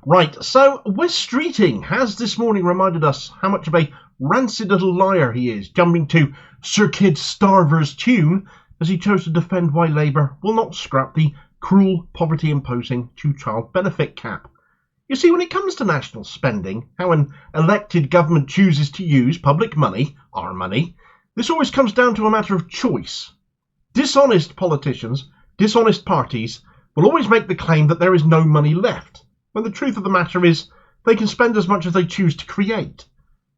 Right, so Wes Streeting has this morning reminded us how much of a rancid little liar he is, jumping to Sir Keir Starmer's tune as he chose to defend why Labour will not scrap the cruel, poverty-imposing two-child benefit cap. You see, when it comes to national spending, how an elected government chooses to use public money, our money, this always comes down to a matter of choice. Dishonest politicians, dishonest parties, will always make the claim that there is no money left, when the truth of the matter is they can spend as much as they choose to create.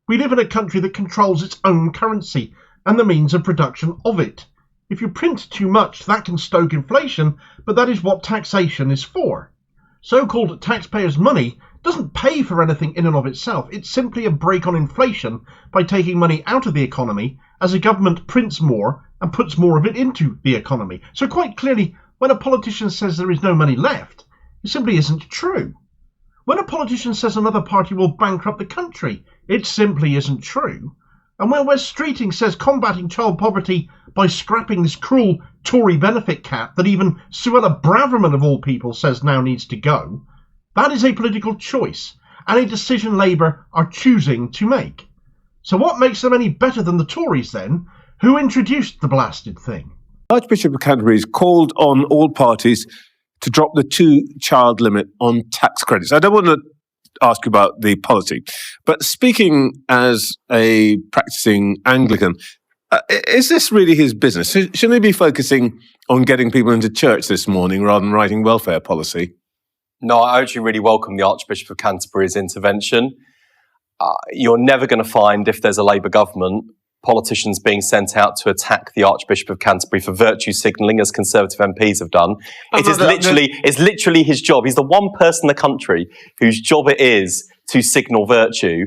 We live in a country that controls its own currency and the means of production of it. If you print too much, that can stoke inflation, but that is what taxation is for. So-called taxpayers' money doesn't pay for anything in and of itself. It's simply a brake on inflation by taking money out of the economy as a government prints more and puts more of it into the economy. So quite clearly, when a politician says there is no money left, it simply isn't true. When a politician says another party will bankrupt the country, it simply isn't true. And when Wes Streeting says combating child poverty by scrapping this cruel Tory benefit cap that even Suella Braverman of all people says now needs to go, that is a political choice and a decision Labour are choosing to make. So what makes them any better than the Tories then, who introduced the blasted thing? Archbishop of Canterbury has called on all parties to drop the two-child limit on tax credits. I don't want to ask you about the policy, but speaking as a practicing Anglican, is this really his business? Shouldn't he be focusing on getting people into church this morning rather than writing welfare policy? No, I actually really welcome the Archbishop of Canterbury's intervention. You're never going to find, if there's a Labour government, politicians being sent out to attack the Archbishop of Canterbury for virtue signalling, as Conservative MPs have done. It's literally his job. He's the one person in the country whose job it is to signal virtue.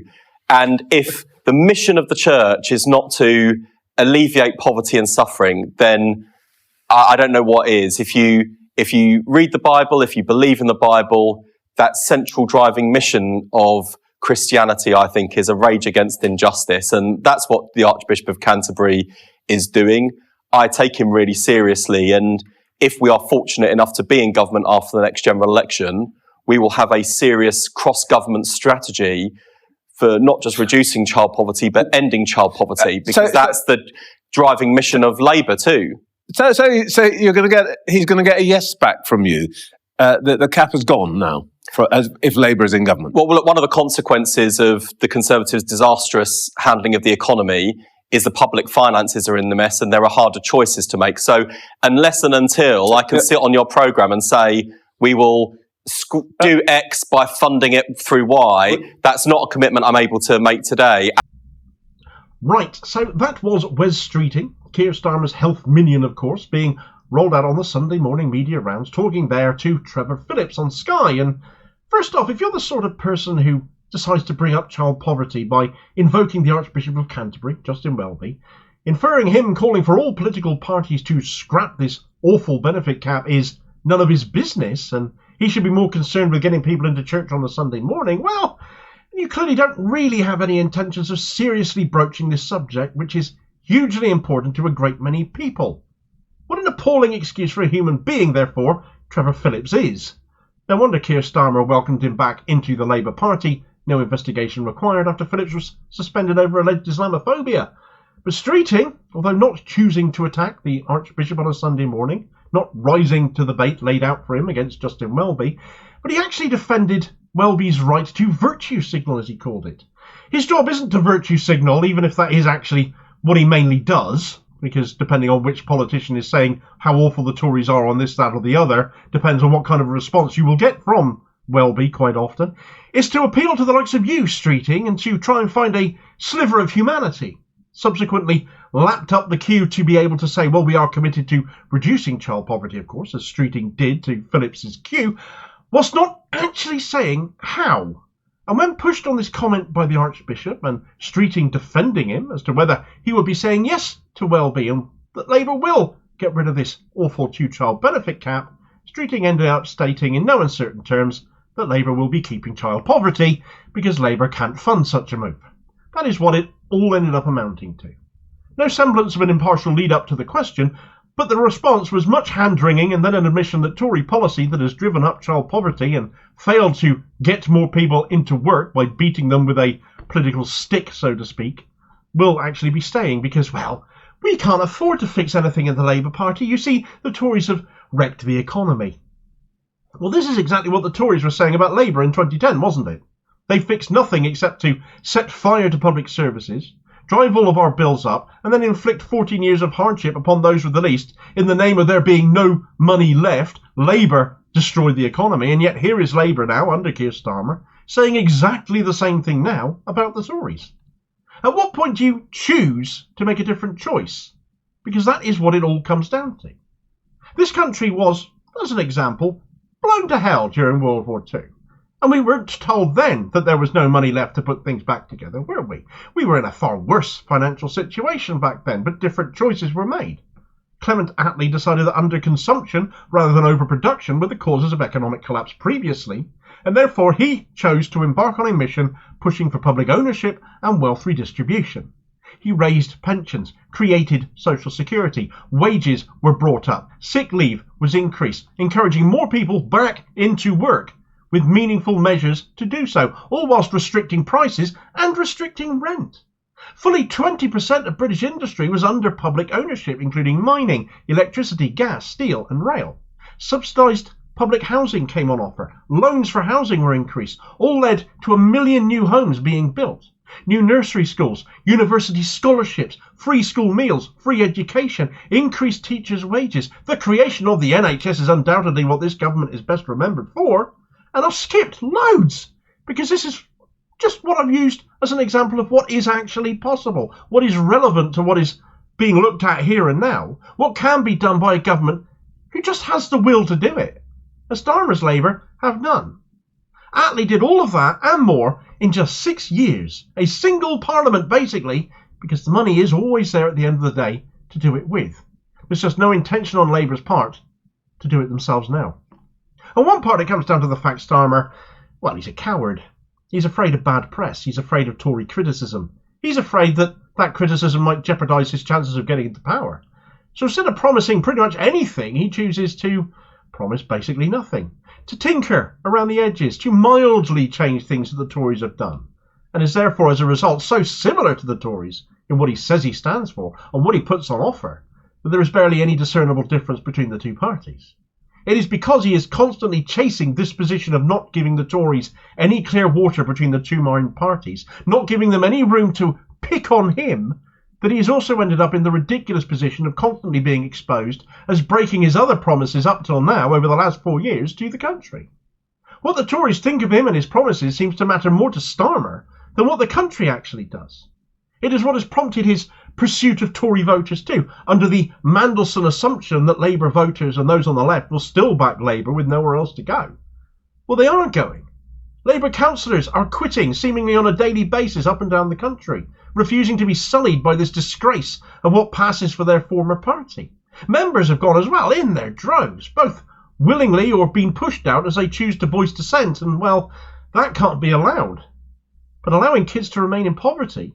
And if the mission of the church is not to alleviate poverty and suffering, then I don't know what is. If you read the Bible, if you believe in the Bible, that central driving mission of Christianity, I think, is a rage against injustice. And that's what the Archbishop of Canterbury is doing. I take him really seriously. And if we are fortunate enough to be in government after the next general election, we will have a serious cross-government strategy for not just reducing child poverty, but ending child poverty, because that's the driving mission of Labour too. So he's going to get a yes back from you. The cap has gone now, if Labour is in government. Well, look, one of the consequences of the Conservatives' disastrous handling of the economy is the public finances are in the mess and there are harder choices to make. So unless and until I can sit on your programme and say we will do X by funding it through Y, that's not a commitment I'm able to make today. Right, so that was Wes Streeting, Keir Starmer's health minion, of course, being rolled out on the Sunday morning media rounds, talking there to Trevor Phillips on Sky. And first off, if you're the sort of person who decides to bring up child poverty by invoking the Archbishop of Canterbury, Justin Welby, inferring him calling for all political parties to scrap this awful benefit cap is none of his business, and he should be more concerned with getting people into church on a Sunday morning, well, you clearly don't really have any intentions of seriously broaching this subject, which is hugely important to a great many people. What an appalling excuse for a human being, therefore, Trevor Phillips is. No wonder Keir Starmer welcomed him back into the Labour Party, no investigation required after Phillips was suspended over alleged Islamophobia. But Streeting, although not choosing to attack the Archbishop on a Sunday morning, not rising to the bait laid out for him against Justin Welby, but he actually defended Welby's right to virtue signal, as he called it. His job isn't to virtue signal, even if that is actually what he mainly does, because depending on which politician is saying how awful the Tories are on this, that or the other, depends on what kind of a response you will get from Welby quite often, is to appeal to the likes of you, Streeting, and to try and find a sliver of humanity. Subsequently lapped up the queue to be able to say, well, we are committed to reducing child poverty, of course, as Streeting did to Phillips's queue, whilst not actually saying how. And when pushed on this comment by the Archbishop and Streeting defending him as to whether he would be saying yes to Welby and that Labour will get rid of this awful two-child benefit cap, Streeting ended up stating in no uncertain terms that Labour will be keeping child poverty because Labour can't fund such a move. That is what it all ended up amounting to. No semblance of an impartial lead-up to the question, But the response was much hand-wringing and then an admission that Tory policy that has driven up child poverty and failed to get more people into work by beating them with a political stick, so to speak, will actually be staying because, well, we can't afford to fix anything in the Labour Party. You see, the Tories have wrecked the economy. Well, this is exactly what the Tories were saying about Labour in 2010, wasn't it? They fixed nothing except to set fire to public services, drive all of our bills up, and then inflict 14 years of hardship upon those with the least in the name of there being no money left. Labour destroyed the economy, and yet here is Labour now, under Keir Starmer, saying exactly the same thing now about the Tories. At what point do you choose to make a different choice? Because that is what it all comes down to. This country was, as an example, blown to hell during World War II. And we weren't told then that there was no money left to put things back together, were we? We were in a far worse financial situation back then, but different choices were made. Clement Attlee decided that underconsumption rather than overproduction were the causes of economic collapse previously, and therefore he chose to embark on a mission pushing for public ownership and wealth redistribution. He raised pensions, created social security, wages were brought up, sick leave was increased, encouraging more people back into work, with meaningful measures to do so, all whilst restricting prices and restricting rent. Fully 20% of British industry was under public ownership, including mining, electricity, gas, steel and rail. Subsidised public housing came on offer. Loans for housing were increased, all led to 1 million new homes being built. New nursery schools, university scholarships, free school meals, free education, increased teachers' wages. The creation of the NHS is undoubtedly what this government is best remembered for. And I've skipped loads because this is just what I've used as an example of what is actually possible, what is relevant to what is being looked at here and now, what can be done by a government who just has the will to do it. As Starmer's Labour have none. Attlee did all of that and more in just 6 years, a single parliament basically, because the money is always there at the end of the day to do it with. There's just no intention on Labour's part to do it themselves now. On one part, it comes down to the fact Starmer, well, he's a coward. He's afraid of bad press. He's afraid of Tory criticism. He's afraid that that criticism might jeopardise his chances of getting into power. So instead of promising pretty much anything, he chooses to promise basically nothing, to tinker around the edges, to mildly change things that the Tories have done, and is therefore, as a result, so similar to the Tories in what he says he stands for and what he puts on offer, that there is barely any discernible difference between the two parties. It is because he is constantly chasing this position of not giving the Tories any clear water between the two main parties, not giving them any room to pick on him, that he has also ended up in the ridiculous position of constantly being exposed as breaking his other promises up till now over the last 4 years to the country. What the Tories think of him and his promises seems to matter more to Starmer than what the country actually does. It is what has prompted his pursuit of Tory voters too, under the Mandelson assumption that Labour voters and those on the left will still back Labour with nowhere else to go. Well, they aren't going. Labour councillors are quitting seemingly on a daily basis up and down the country, refusing to be sullied by this disgrace of what passes for their former party. Members have gone as well, in their droves, both willingly or being pushed out as they choose to voice dissent, and, well, that can't be allowed. But allowing kids to remain in poverty,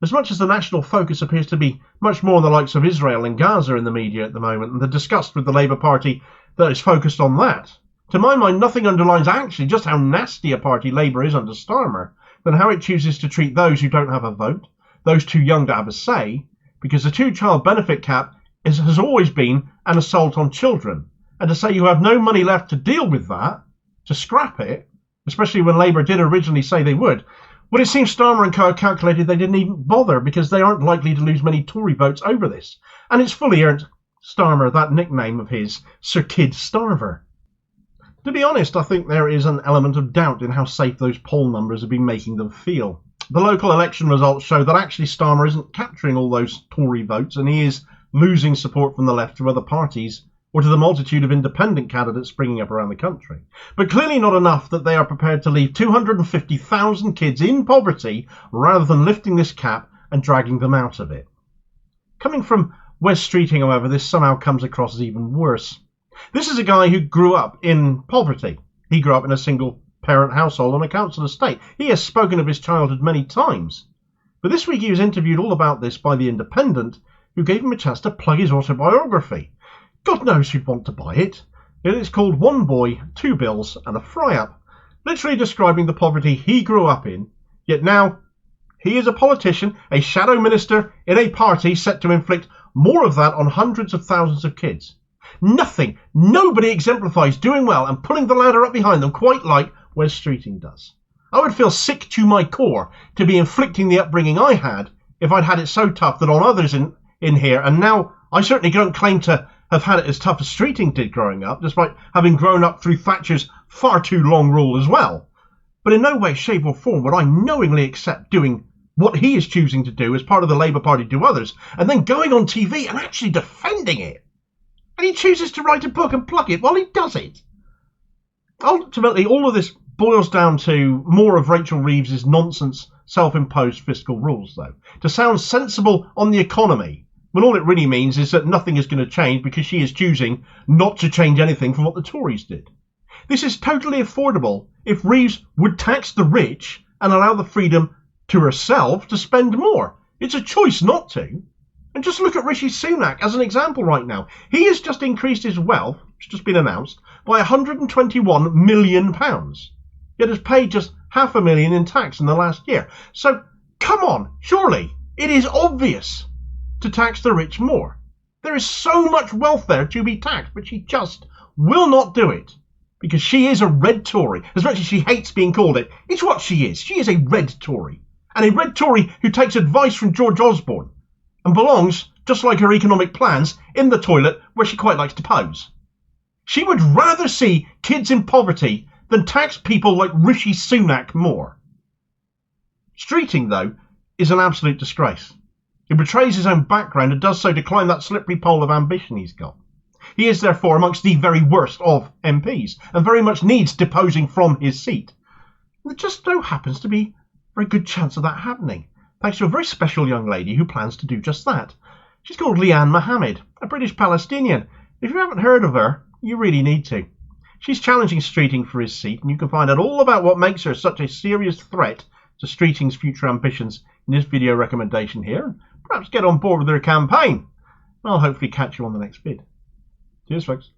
as much as the national focus appears to be much more on the likes of Israel and Gaza in the media at the moment, and the disgust with the Labour Party that is focused on that, to my mind nothing underlines actually just how nasty a party Labour is under Starmer than how it chooses to treat those who don't have a vote, those too young to have a say, because the two-child benefit cap has always been an assault on children. And to say you have no money left to deal with that, to scrap it, especially when Labour did originally say they would, well, it seems Starmer and co calculated they didn't even bother because they aren't likely to lose many Tory votes over this. And it's fully earned Starmer that nickname of his, Sir Kid Starver. To be honest, I think there is an element of doubt in how safe those poll numbers have been making them feel. The local election results show that actually Starmer isn't capturing all those Tory votes and he is losing support from the left to other parties or to the multitude of independent candidates springing up around the country. But clearly not enough that they are prepared to leave 250,000 kids in poverty rather than lifting this cap and dragging them out of it. Coming from Wes Streeting, however, this somehow comes across as even worse. This is a guy who grew up in poverty. He grew up in a single-parent household on a council estate. He has spoken of his childhood many times. But this week he was interviewed all about this by The Independent, who gave him a chance to plug his autobiography. God knows who'd want to buy it. It's called One Boy, Two Bills and a Fry-Up, literally describing the poverty he grew up in, yet now he is a politician, a shadow minister in a party set to inflict more of that on hundreds of thousands of kids. Nobody exemplifies doing well and pulling the ladder up behind them quite like Wes Streeting does. I would feel sick to my core to be inflicting the upbringing I had if I'd had it so tough that on others in here, and now I certainly don't claim to have had it as tough as Streeting did growing up, despite having grown up through Thatcher's far too long rule as well. But in no way, shape or form would I knowingly accept doing what he is choosing to do as part of the Labour Party to others, and then going on TV and actually defending it. And he chooses to write a book and plug it while he does it. Ultimately, all of this boils down to more of Rachel Reeves's nonsense self-imposed fiscal rules, though. To sound sensible on the economy, when all it really means is that nothing is going to change because she is choosing not to change anything from what the Tories did. This is totally affordable if Reeves would tax the rich and allow the freedom to herself to spend more. It's a choice not to. And just look at Rishi Sunak as an example right now. He has just increased his wealth, it's just been announced, by £121 million, yet has paid just £500,000 in tax in the last year. So, come on, surely it is obvious to tax the rich more. There is so much wealth there to be taxed, but she just will not do it. Because she is a red Tory. As much as she hates being called it, it's what she is. She is a red Tory. And a red Tory who takes advice from George Osborne and belongs, just like her economic plans, in the toilet where she quite likes to pose. She would rather see kids in poverty than tax people like Rishi Sunak more. Streeting, though, is an absolute disgrace. He betrays his own background and does so to climb that slippery pole of ambition he's got. He is therefore amongst the very worst of MPs and very much needs deposing from his seat. There just so happens to be a very good chance of that happening, thanks to a very special young lady who plans to do just that. She's called Leanne Mohammed, a British Palestinian. If you haven't heard of her, you really need to. She's challenging Streeting for his seat, and you can find out all about what makes her such a serious threat to Streeting's future ambitions in this video recommendation here, and perhaps get on board with her campaign. I'll hopefully catch you on the next vid. Cheers, folks.